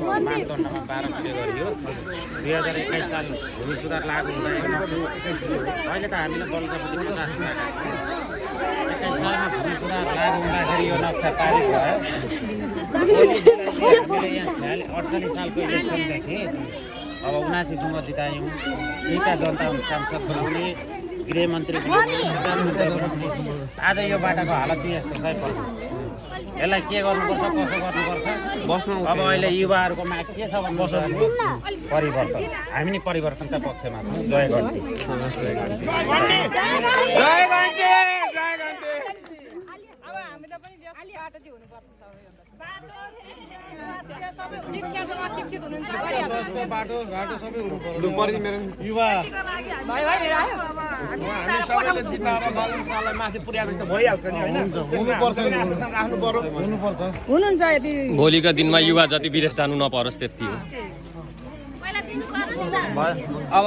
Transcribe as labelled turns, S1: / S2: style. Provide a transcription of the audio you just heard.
S1: मापदण्डमा 12 पुगे गरियो 2021 साल भूमि सुधार लागू हुँदा अहिले त हामीले बल्लपट्टि प्रकाश गरेका 21 सालमा भूमि सुधार लागू हुँदाखेरि यो नक्सा पारित भयो। हामीले यहाँ 48 सालको इलेक्सनदेखि अब 79 सँग जितायौँ। यहीका जनता सांसद बनाउने गृहमन्त्री आज यो बाटाको हालत चाहिँ यस्तो छ। यसलाई के गर्नुपर्छ कसो गर्नुपर्छ बस्नु। अब अहिले युवाहरूको माग के छ भने परिवर्तन। हामी नि परिवर्तनका पक्षमा छौँ। जय गन्ती।
S2: भोलिका दिनमा युवा जति विदेश जानु नपरोस् त्यति हो। अब